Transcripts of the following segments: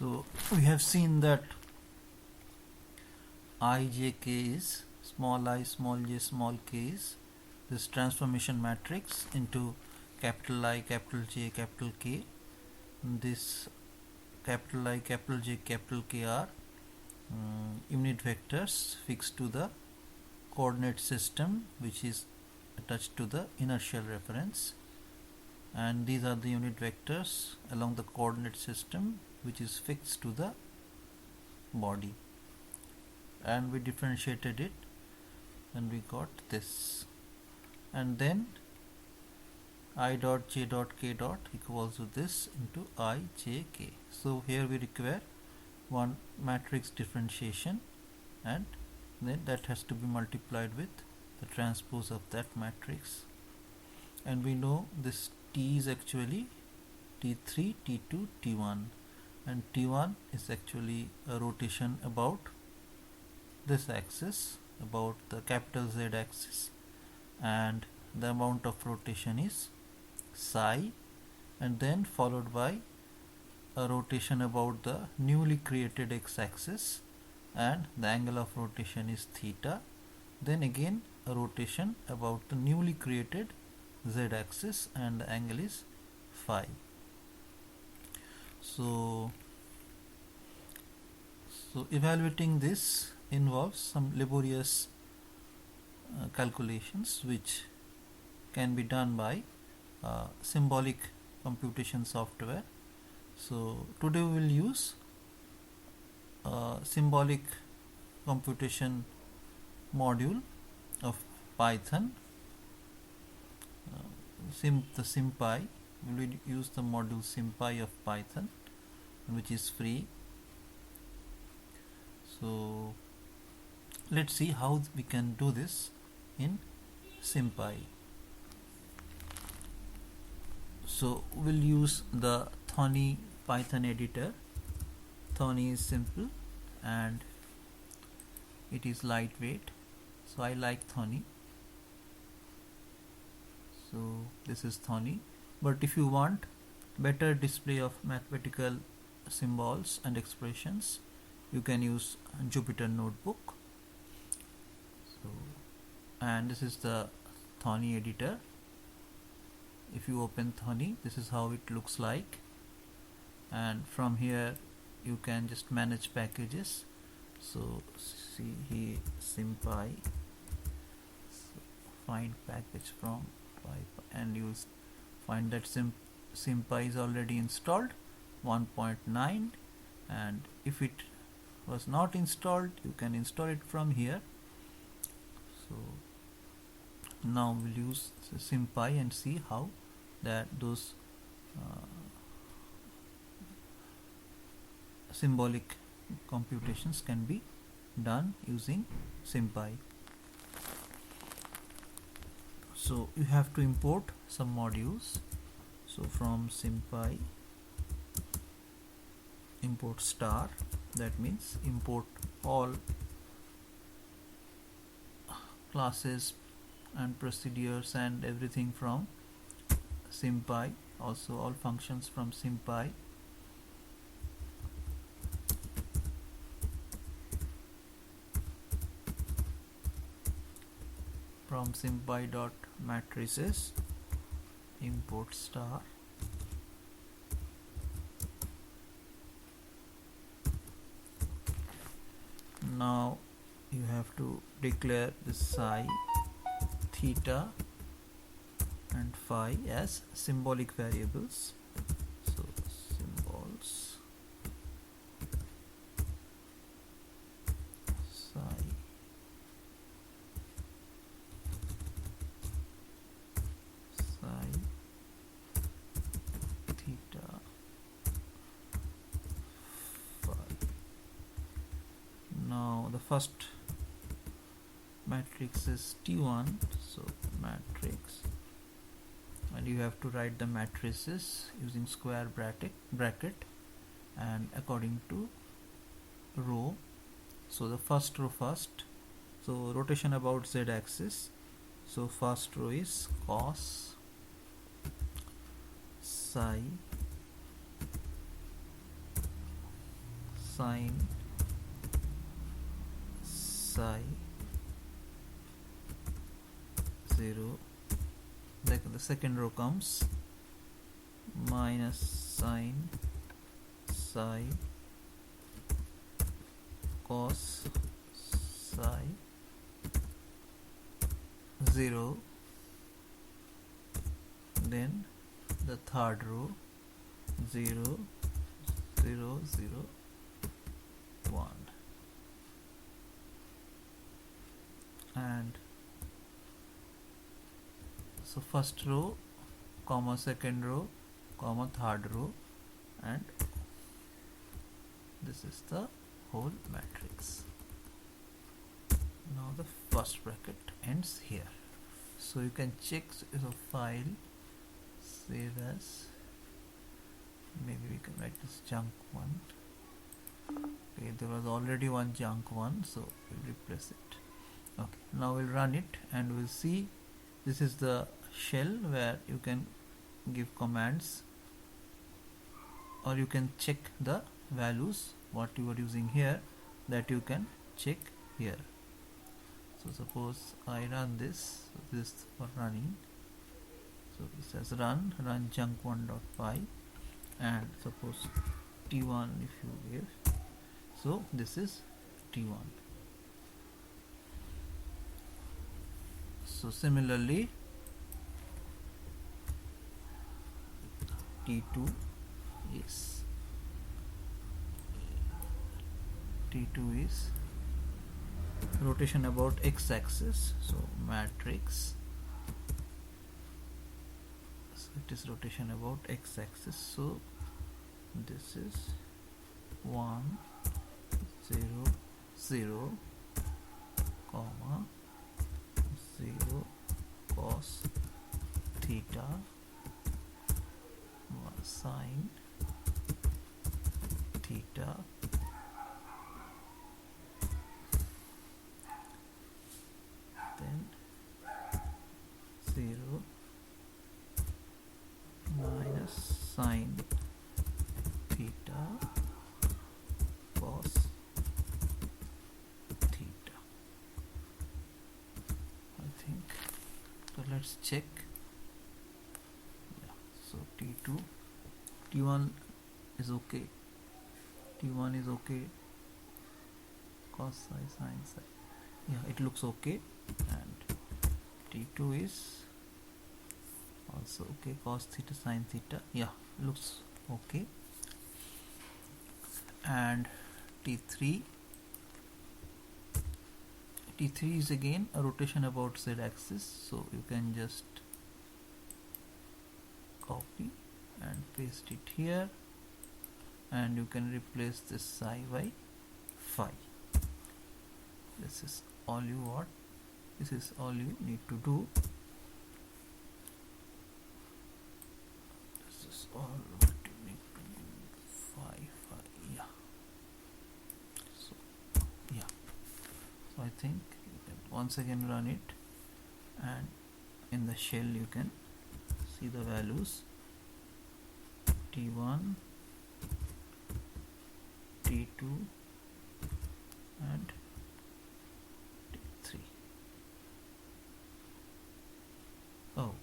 So we have seen that ijk is small I, small j, small k is this transformation matrix into capital I, capital J, capital K. This capital I, capital J, capital K are unit vectors fixed to the coordinate system which is attached to the inertial reference, and these are the unit vectors along the coordinate system which is fixed to the body, and we differentiated it and we got this, and then I dot j dot k dot equals to this into I j k. So here we require one matrix differentiation, and then that has to be multiplied with the transpose of that matrix, and we know this T is actually T3, T2, T1, and T1 is actually a rotation about this axis, about the capital Z axis, and the amount of rotation is psi, and then followed by a rotation about the newly created x axis, and the angle of rotation is theta, then again a rotation about the newly created z axis, and the angle is phi. So evaluating this involves some laborious calculations which can be done by symbolic computation software. So today we will use symbolic computation module of Python, the sympy. We will use the module sympy of Python, which is free. So let's see how we can do this in sympy. So we'll use the Thony Python editor. Thony is simple and it is lightweight, so I like Thony. So this is Thony, but if you want better display of mathematical symbols and expressions, you can use Jupyter Notebook. So, and this is the Thony editor. If you open Thony, this is how it looks like, and from here you can just manage packages. So see here sympy, so find package from Python, and you will find that sympy is already installed 1.9, and if it was not installed, you can install it from here. So now we'll use sympy and see how that those symbolic computations can be done using sympy. So you have to import some modules. So from sympy, import star, that means import all classes and procedures and everything from sympy, also all functions from sympy. From sympy dot matrices, import star. Now you have to declare the psi, theta and phi as symbolic variables. So symbols psi, theta, phi. Now the first matrix is T1, so matrix, and you have to write the matrices using square bracket and according to row. So the first row first, so rotation about z axis, so first row is cos psi sine psi 0. The second row comes minus sine psi cos psi 0. Then the third row 0 0 0 1, and so first row comma second row comma third row, and this is the whole matrix. Now the first bracket ends here, so you can check the file, save as, maybe we can write this junk one. Okay, there was already one junk one, so we'll replace it. Okay, now we'll run it and we'll see. This is the shell where you can give commands, or you can check the values what you are using here, that you can check here. So suppose I run this, so this is for running, so it says run junk1.py, and suppose t1 if you give, so this is t1. So similarly t2 is rotation about x-axis, so matrix, so it is rotation about x-axis, so this is 1 0 0 comma 0 cos theta sine theta then 0 minus sine theta cos theta. I think so. Let's check. Yeah, so t2 t1 is okay, t1 is okay, cos psi sin psi, yeah, it looks okay, and t2 is also okay, cos theta sin theta, yeah, looks okay, and t3 is again a rotation about z axis, so you can just copy and paste it here, and you can replace this psi by phi. This is all you want, this is all you need to do. This is all what you need to do. Phi, yeah. So yeah, so I think you can once again run it, and in the shell you can see the values t1, t2 and t3. Oh,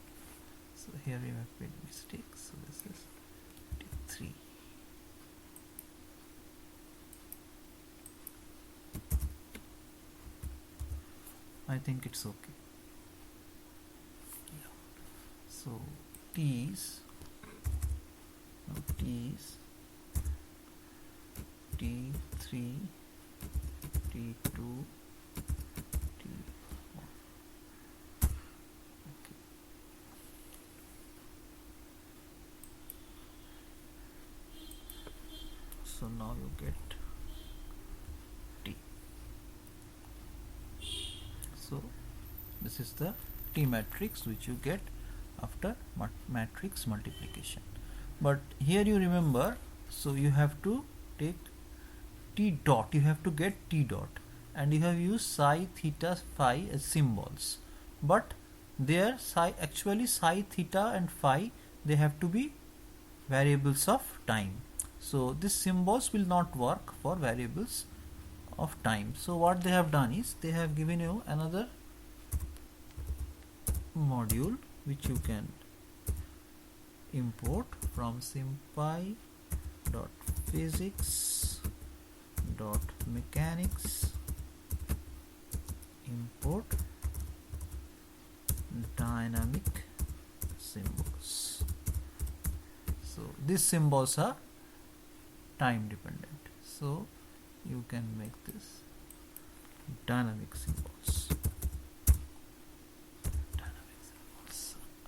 so here we have made mistake, so this is t3. I think it's okay. Yeah. So T's T3, T2, T1. Okay. So now you get T. So this is the T matrix which you get after matrix multiplication. But here you remember, so you have to take T dot, you have to get T dot, and you have used psi, theta, phi as symbols, but there actually psi, theta and phi, they have to be variables of time. So these symbols will not work for variables of time. So what they have done is they have given you another module which you can import from sympy.physics.mechanics import dynamic symbols. So these symbols are time dependent, so you can make this dynamic symbols.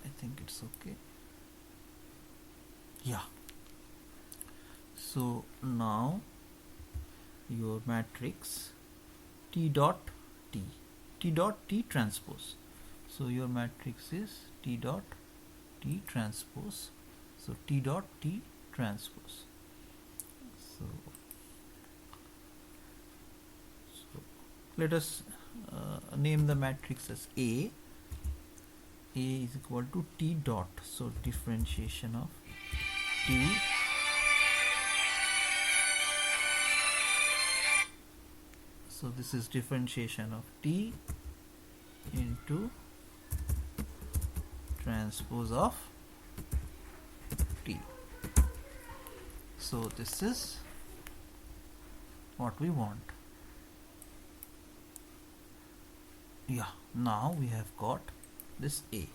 I think it's okay. Yeah. So now your matrix T dot T transpose. So your matrix is T dot T transpose. So T dot T transpose. So let us name the matrix as A. A is equal to T dot. So differentiation of T so this is differentiation of T into transpose of T. So this is what we want. Yeah, now we have got this A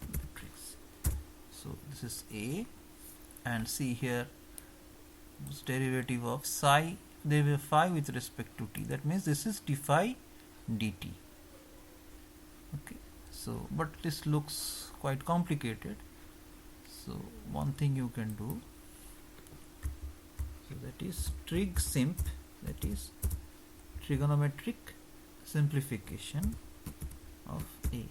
matrix. So this is A, and see here this derivative of psi, they were phi with respect to t, that means this is d phi dt. Okay, so but this looks quite complicated, so one thing you can do, so that is trig simp, that is trigonometric simplification of A.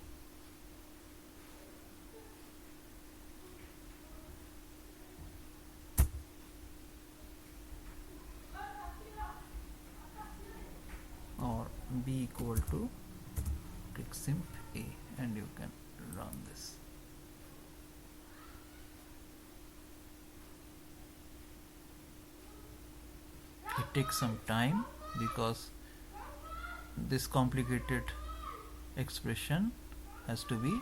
Or B equal to trig simp A, and you can run this. It takes some time because this complicated expression has to be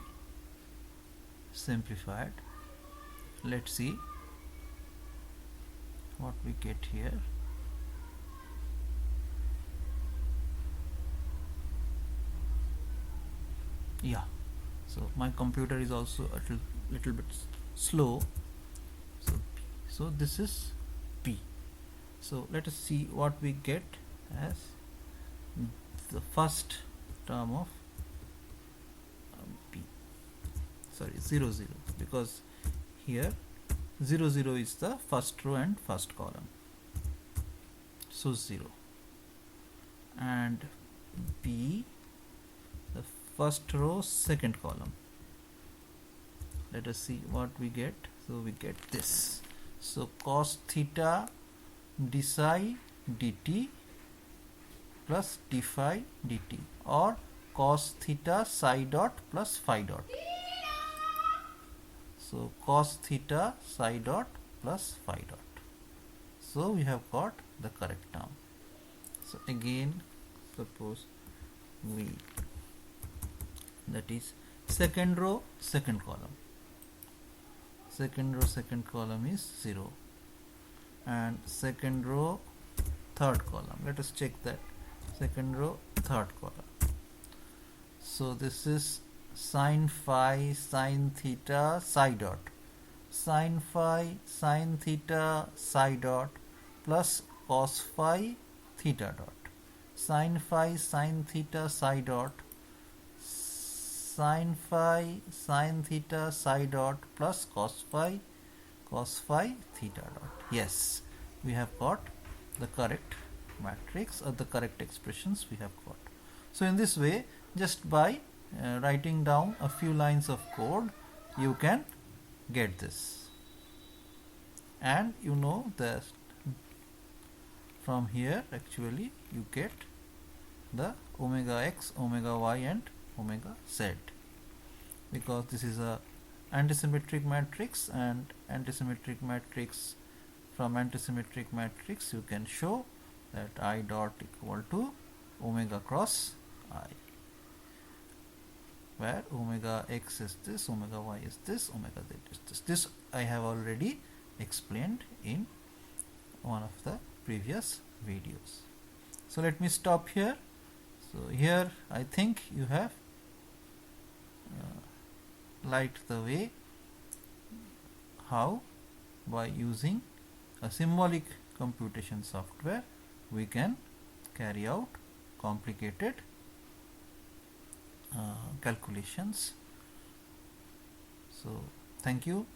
simplified. Let's see what we get here. Yeah, so my computer is also a little bit slow. So this is P. So let us see what we get as the first term of P. Sorry, 0 0, because here 0 0 is the first row and first column. So 0, and B the first row second column. Let us see what we get. So we get this. So cos theta d psi dt plus d phi dt, or cos theta psi dot plus phi dot. So cos theta psi dot plus phi dot. So we have got the correct term. So again, suppose we, that is second row second column, second row second column is 0, and second row third column, let us check that, second row third column. So this is sin phi sin theta psi dot, sin phi sin theta psi dot plus cos phi theta dot, sin phi sin theta psi dot sin phi sin theta psi dot plus cos phi theta dot. Yes, we have got the correct matrix, or the correct expressions we have got. So in this way, just by writing down a few lines of code, you can get this, and you know that from here actually you get the omega x, omega y and omega z, because this is a antisymmetric matrix, and antisymmetric matrix from antisymmetric matrix you can show that I dot equal to omega cross I, where omega x is this, omega y is this, omega z is this. This I have already explained in one of the previous videos. So let me stop here. So here I think you have liked the way how by using a symbolic computation software we can carry out complicated calculations. So thank you.